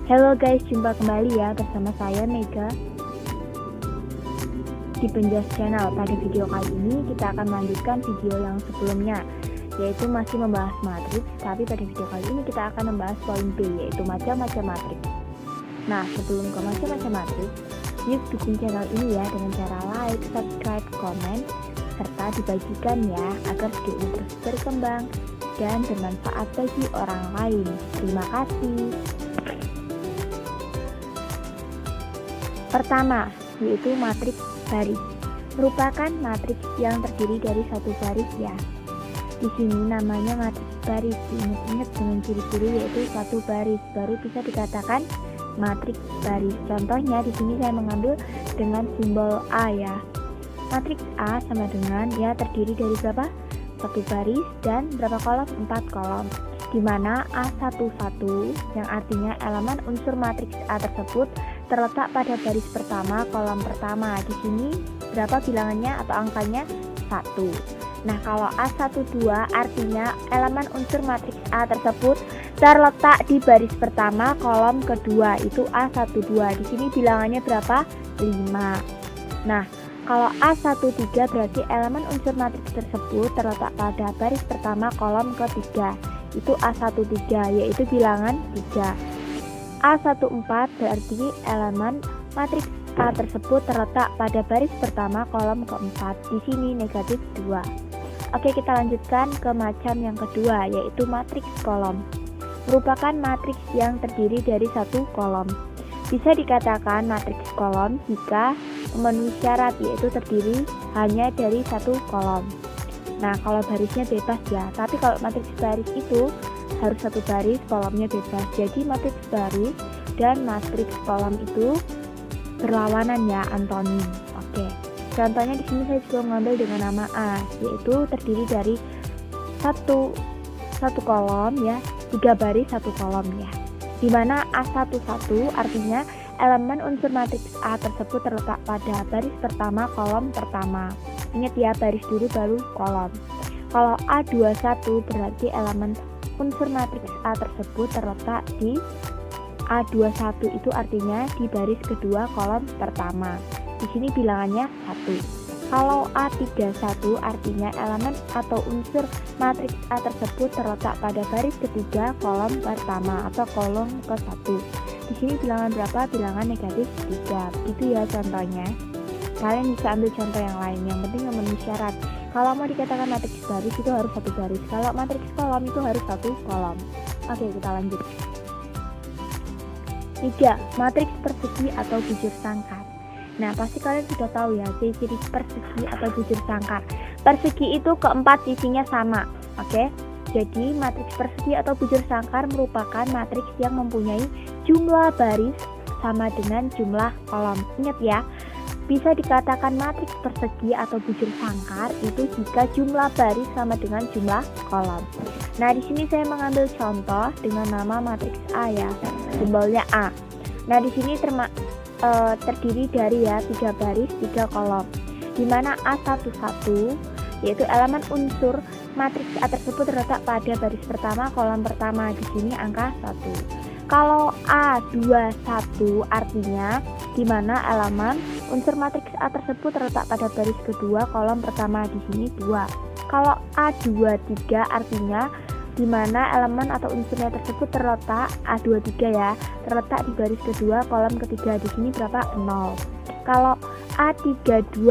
Halo guys, jumpa kembali ya bersama saya Mega di Penjas Channel. Pada video kali ini kita akan melanjutkan video yang sebelumnya, yaitu masih membahas matriks, tapi pada video kali ini kita akan membahas poin B, yaitu macam-macam matriks. Nah, sebelum ke macam-macam matriks, yuk dukung channel ini ya dengan cara like, subscribe, komen, serta dibagikan ya agar video ini terus berkembang dan bermanfaat bagi orang lain. Terima kasih. Pertama, yaitu matriks baris. Merupakan matriks yang terdiri dari satu baris ya. Di sini namanya matriks baris. Diingat-ingat dengan ciri-ciri yaitu satu baris, baru bisa dikatakan matriks baris. Contohnya di sini saya mengambil dengan simbol A ya. Matriks A sama dengan ya terdiri dari berapa? Satu baris dan berapa kolom? 4 kolom. Di mana A11 yang artinya elemen unsur matriks A tersebut terletak pada baris pertama kolom pertama. Di sini berapa bilangannya atau angkanya? 1. Nah, kalau A12 artinya elemen unsur matriks A tersebut terletak di baris pertama kolom kedua, itu A12. Di sini bilangannya berapa? 5. Nah, kalau A13 berarti elemen unsur matriks tersebut terletak pada baris pertama kolom ketiga, itu A13, yaitu bilangan 3. A14 berarti elemen matriks A tersebut terletak pada baris pertama kolom keempat, di sini negatif 2. Oke, kita lanjutkan ke macam yang kedua, yaitu matriks kolom. Merupakan matriks yang terdiri dari satu kolom. Bisa dikatakan matriks kolom jika memenuhi syarat, yaitu terdiri hanya dari satu kolom. Nah, kalau barisnya bebas ya, tapi kalau matriks baris itu harus satu baris, kolomnya bebas. Jadi matriks baris dan matriks kolom itu berlawanan ya, antonim. Oke. Contohnya di sini saya juga mengambil dengan nama A, yaitu terdiri dari satu kolom ya, 3 baris 1 kolom ya. Di mana A11 artinya elemen unsur matriks A tersebut terletak pada baris pertama kolom pertama. Ingat ya, baris dulu baru kolom. Kalau A21 berarti elemen unsur matriks A tersebut terletak di A21, itu artinya di baris kedua kolom pertama. Di sini bilangannya 1. Kalau A31 artinya elemen atau unsur matriks A tersebut terletak pada baris ketiga kolom pertama atau kolom ke-1. Di sini bilangan berapa? Bilangan negatif 3. Itu ya contohnya. Kalian bisa ambil contoh yang lain, yang penting memenuhi syarat. Kalau mau dikatakan matriks baris itu harus satu baris, kalau matriks kolom itu harus satu kolom. Oke, kita lanjut. 3. Matriks persegi atau bujur sangkar. Nah, pasti kalian sudah tahu ya ciri-ciri persegi atau bujur sangkar. Persegi itu keempat sisinya sama, oke? Jadi matriks persegi atau bujur sangkar merupakan matriks yang mempunyai jumlah baris sama dengan jumlah kolom. Ingat ya, bisa dikatakan matriks persegi atau bujur sangkar itu jika jumlah baris sama dengan jumlah kolom. Nah, di sini saya mengambil contoh dengan nama matriks A ya, simbolnya A. Nah, di sini terdiri dari ya 3 baris 3 kolom. Di mana A11 yaitu elemen unsur matriks A tersebut terletak pada baris pertama kolom pertama, di sini angka 1. Kalau A21 artinya di mana elemen unsur matriks A tersebut terletak pada baris kedua kolom pertama, di sini 2. Kalau A23 artinya di mana elemen atau unsurnya tersebut terletak A23 ya, terletak di baris kedua kolom ketiga, di sini berapa? 0. Kalau A32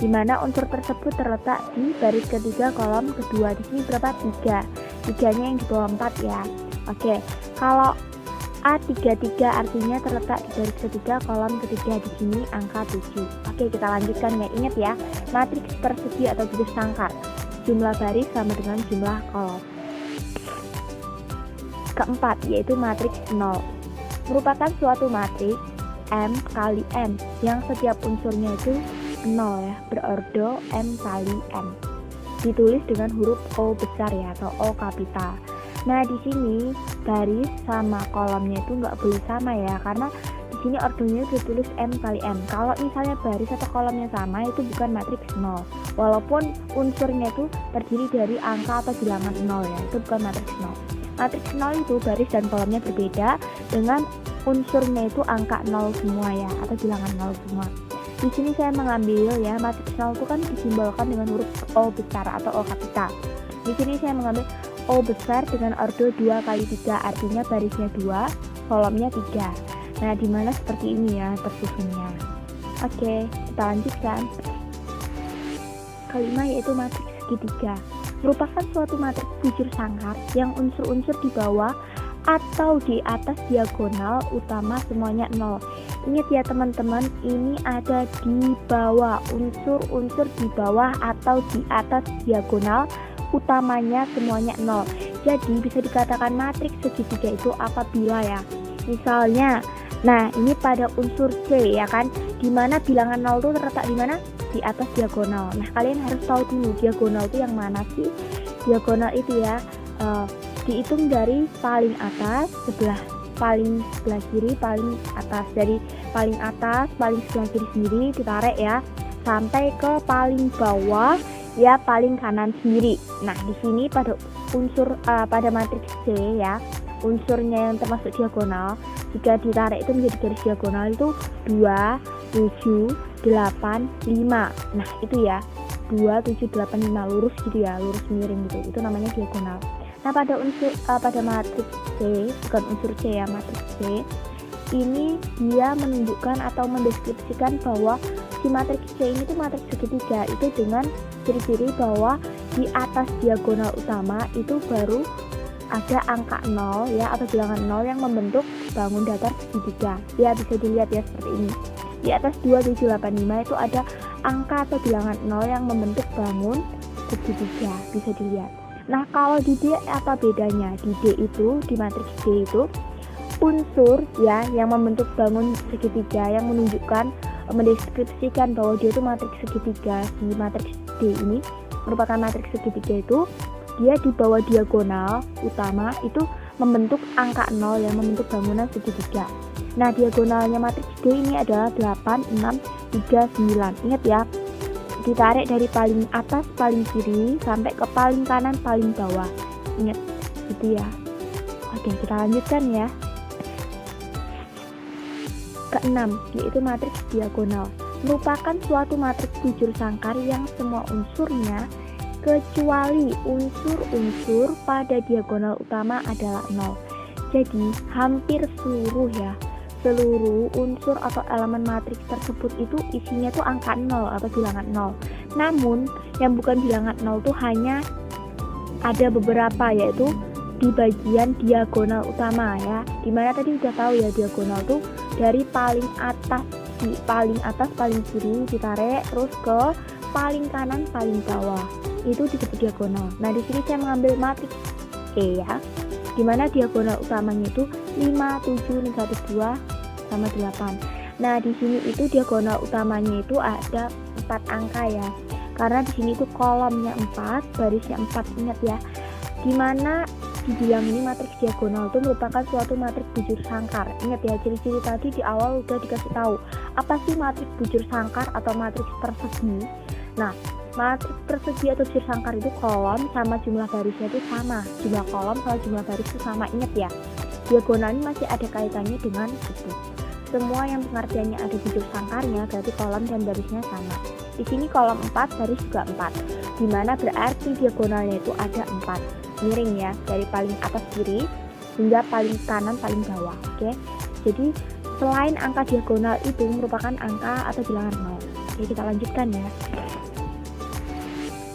di mana unsur tersebut terletak di baris ketiga kolom kedua, di sini berapa? 3. 3-nya yang di bawah 4 ya. Oke. Kalau A33 artinya terletak di baris ketiga kolom ketiga, di sini angka 7. Oke, kita lanjutkan ya. Ingat ya, matriks persegi atau bujur sangkar. Jumlah baris sama dengan jumlah kolom. Keempat, yaitu matriks 0. Merupakan suatu matriks M kali N yang setiap unsurnya itu 0 ya, berordo M kali N. Ditulis dengan huruf O besar ya, atau O kapital. Nah, di sini baris sama kolomnya itu nggak boleh sama ya, karena di sini ordonya ditulis M kali N. Kalau misalnya baris atau kolomnya sama, itu bukan matriks 0. Walaupun unsurnya itu terdiri dari angka atau bilangan 0 ya, itu bukan matriks 0. Matriks 0 itu baris dan kolomnya berbeda dengan unsurnya itu angka 0 semua ya, atau bilangan 0 semua. Di sini saya mengambil ya, matriks 0 itu kan disimbolkan dengan huruf O besar atau O kapital. Di sini saya mengambil O besar dengan ordo 2 kali 3, artinya barisnya 2, kolomnya 3. Nah, dimana seperti ini ya tersusunnya. Oke, kita lanjutkan. Kelima yaitu matriks segitiga. Merupakan suatu matriks bujur sangkar yang unsur-unsur di bawah atau di atas diagonal utama semuanya 0. Ingat ya teman-teman, ini ada di bawah, unsur-unsur di bawah atau di atas diagonal utamanya semuanya 0. Jadi bisa dikatakan matriks segitiga itu apabila ya, misalnya, nah ini pada unsur C ya kan, dimana bilangan 0 itu terletak di mana? Di atas diagonal. Nah kalian harus tahu dulu diagonal itu yang mana sih? Diagonal itu ya dihitung dari paling atas sebelah kiri, paling atas, dari paling atas paling sebelah kiri sendiri ditarik ya sampai ke paling bawah ya paling kanan sendiri. Nah di sini pada unsur pada matriks C ya, unsurnya yang termasuk diagonal jika ditarik itu menjadi garis diagonal itu 2, 7, 8, 5. Nah itu ya 2, 7, 8, 5 lurus gitu ya, lurus miring gitu, itu namanya diagonal. Nah pada unsur pada matriks C, bukan unsur C ya, matriks C ini dia menunjukkan atau mendeskripsikan bahwa si matriks C ini tuh matriks segitiga itu dengan ciri-ciri bahwa di atas diagonal utama itu baru ada angka 0 ya, atau bilangan 0 yang membentuk bangun datar segitiga ya, bisa dilihat ya seperti ini. Di atas 2, 7, 8, 5 itu ada angka atau bilangan 0 yang membentuk bangun segitiga, bisa dilihat. Nah kalau di D apa bedanya? Di D itu, di matriks D itu unsur ya yang membentuk bangun segitiga, yang menunjukkan, mendeskripsikan bahwa dia itu matriks segitiga. Di matriks D ini merupakan matriks segitiga itu dia di bawah diagonal utama itu membentuk angka 0 yang membentuk bangunan segitiga. Nah diagonalnya matriks D ini adalah 8, 6, 3, 9. Ingat ya, ditarik dari paling atas paling kiri sampai ke paling kanan paling bawah. Ingat gitu ya. Oke, kita lanjutkan ya. Keenam yaitu matriks diagonal. Merupakan suatu matriks bujur sangkar yang semua unsurnya kecuali unsur-unsur pada diagonal utama adalah 0. Jadi hampir seluruh unsur atau elemen matriks tersebut itu isinya tuh angka 0 atau bilangan 0. Namun yang bukan bilangan 0 tuh hanya ada beberapa, yaitu di bagian diagonal utama ya. Dimana tadi udah tahu ya, diagonal tuh dari paling atas paling kiri ditarik terus ke paling kanan paling bawah, itu disebut diagonal. Nah di sini saya mengambil matriks E ya, dimana diagonal utamanya itu 5, 7, negatif 2 sama 8. Nah di sini itu diagonal utamanya itu ada 4 angka ya, karena di sini itu kolomnya 4, barisnya 4. Ingat ya, dimana dibilang ini matriks diagonal itu merupakan suatu matriks bujur sangkar. Ingat ya, ciri-ciri tadi di awal udah dikasih tahu apa sih matriks bujur sangkar atau matriks persegi. Nah matriks persegi atau bujur sangkar itu kolom sama jumlah barisnya itu sama, jumlah kolom sama jumlah baris itu sama. Ingat ya, diagonal ini masih ada kaitannya dengan itu. Semua yang pengertiannya ada bujur sangkarnya berarti kolom dan barisnya sama. Di sini kolom 4, baris juga 4, dimana berarti diagonalnya itu ada 4 miring ya, dari paling atas kiri hingga paling kanan paling bawah. Oke, jadi selain angka diagonal itu merupakan angka atau bilangan 0. Oke, kita lanjutkan ya.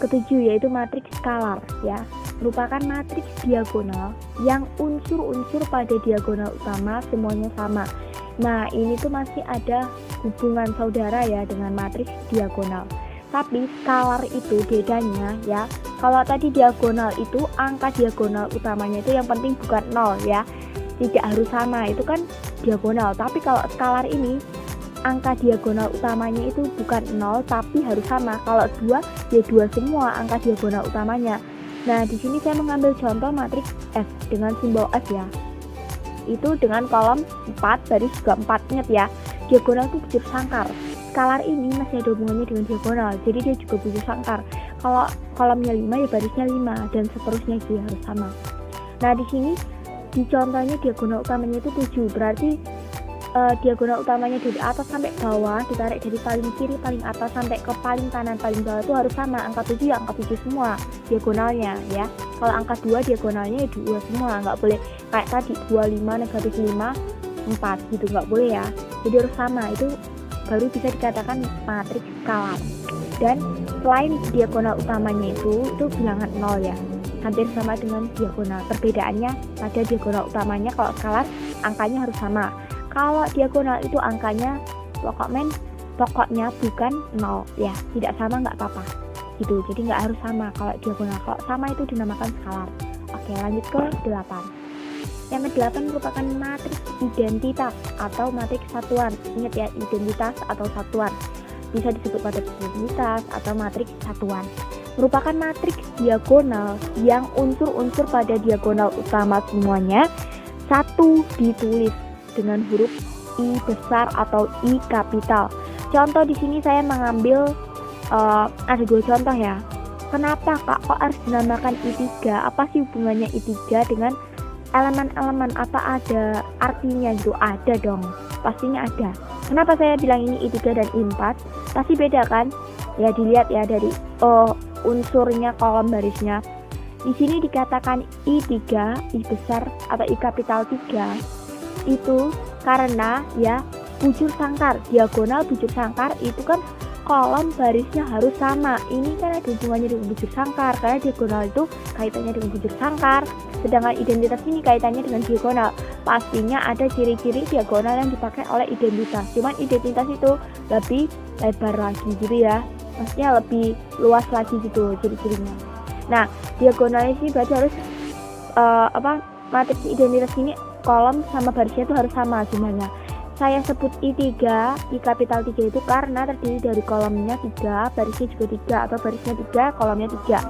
Ketujuh yaitu matriks skalar ya, merupakan matriks diagonal yang unsur-unsur pada diagonal utama semuanya sama. Nah ini tuh masih ada hubungan saudara ya dengan matriks diagonal. Tapi skalar itu bedanya ya, kalau tadi diagonal itu angka diagonal utamanya itu yang penting bukan 0 ya, tidak harus sama, itu kan diagonal. Tapi kalau skalar ini angka diagonal utamanya itu bukan 0 tapi harus sama. Kalau 2 ya 2 semua angka diagonal utamanya. Nah di sini saya mengambil contoh matriks F dengan simbol F ya, itu dengan kolom 4, baris juga 4. Ingat ya, diagonal itu bujur sangkar. Skalar ini masih ada hubungannya dengan diagonal, jadi dia juga bujur sangkar. Kalau kolomnya 5 ya barisnya 5 dan seterusnya dia harus sama. Nah di sini di contohnya diagonal utamanya itu 7, berarti diagonal utamanya dari atas sampai bawah, ditarik dari paling kiri paling atas sampai ke paling kanan paling bawah itu harus sama. Angka 7 ya angka 7 semua diagonalnya ya. Kalau angka 2 diagonalnya ya 2 semua, nggak boleh kayak tadi 25 negatif 5 4 gitu, nggak boleh ya. Jadi harus sama, itu baru bisa dikatakan matriks skalar. Dan selain diagonal utamanya itu bilangan 0 ya, hampir sama dengan diagonal. Perbedaannya pada diagonal utamanya kalau skalar angkanya harus sama. Kalau diagonal itu angkanya pokoknya bukan 0 ya, tidak sama nggak apa-apa gitu. Jadi nggak harus sama kalau diagonal. Kalau sama itu dinamakan skalar. Oke, lanjut ke 8. Yang ke-8 merupakan matriks identitas atau matriks satuan. Ingat ya, identitas atau satuan. Bisa disebut matriks identitas atau matriks satuan. Merupakan matriks diagonal yang unsur-unsur pada diagonal utama semuanya satu ditulis dengan huruf I besar atau I kapital. Contoh di sini saya mengambil ada 2 contoh ya. Kenapa kok harus dinamakan I3? Apa sih hubungannya I3 dengan elemen-elemen? Apa ada artinya gitu? Ada dong, pastinya ada. Kenapa saya bilang ini I3 dan I4? Pasti beda kan? Ya dilihat ya dari unsurnya, kolom barisnya. Di sini dikatakan I3, I besar atau I kapital 3 itu karena ya bujur sangkar, diagonal bujur sangkar itu kan kolom barisnya harus sama. Ini kan ada hubungannya dengan bujur sangkar karena diagonal itu kaitannya dengan bujur sangkar, sedangkan identitas ini kaitannya dengan diagonal. Pastinya ada ciri-ciri diagonal yang dipakai oleh identitas, cuman identitas itu lebih lebar lagi gitu ya, maksudnya lebih luas lagi gitu ciri-cirinya. Nah, diagonalnya sih berarti harus matriks identitas ini kolom sama barisnya itu harus sama jumlahnya. Saya sebut I3, I kapital 3 itu karena terdiri dari kolomnya 3, barisnya juga 3, atau barisnya 3, kolomnya 3.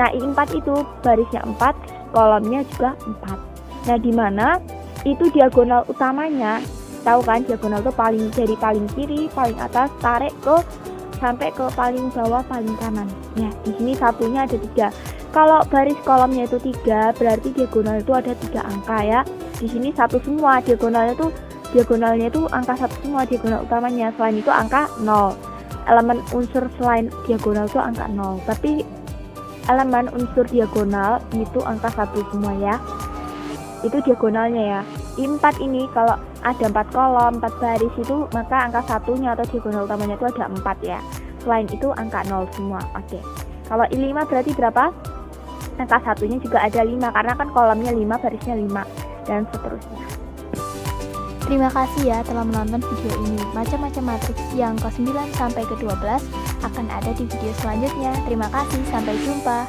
Nah, I4 itu barisnya 4, kolomnya juga 4. Nah, di mana itu diagonal utamanya? Tahu kan diagonal itu dari paling kiri, paling atas, tarik ke sampai ke paling bawah, paling kanan. Ya, di sini satunya ada 3. Kalau baris kolomnya itu 3, berarti diagonal itu ada 3 angka ya. Di sini 1 semua, diagonalnya itu angka 1 semua diagonal utamanya. Selain itu angka 0. Elemen unsur selain diagonal itu angka 0. Tapi elemen unsur diagonal itu angka 1 semua ya. Itu diagonalnya ya. I4 ini kalau ada 4 kolom, 4 baris itu maka angka satunya atau diagonal utamanya itu ada 4 ya. Selain itu angka 0 semua. Oke. Kalau I5 berarti berapa? Angka satunya juga ada 5 karena kan kolomnya 5, barisnya 5 dan seterusnya. Terima kasih ya telah menonton video ini. Macam-macam matriks yang ke-9 sampai ke-12 akan ada di video selanjutnya. Terima kasih, sampai jumpa.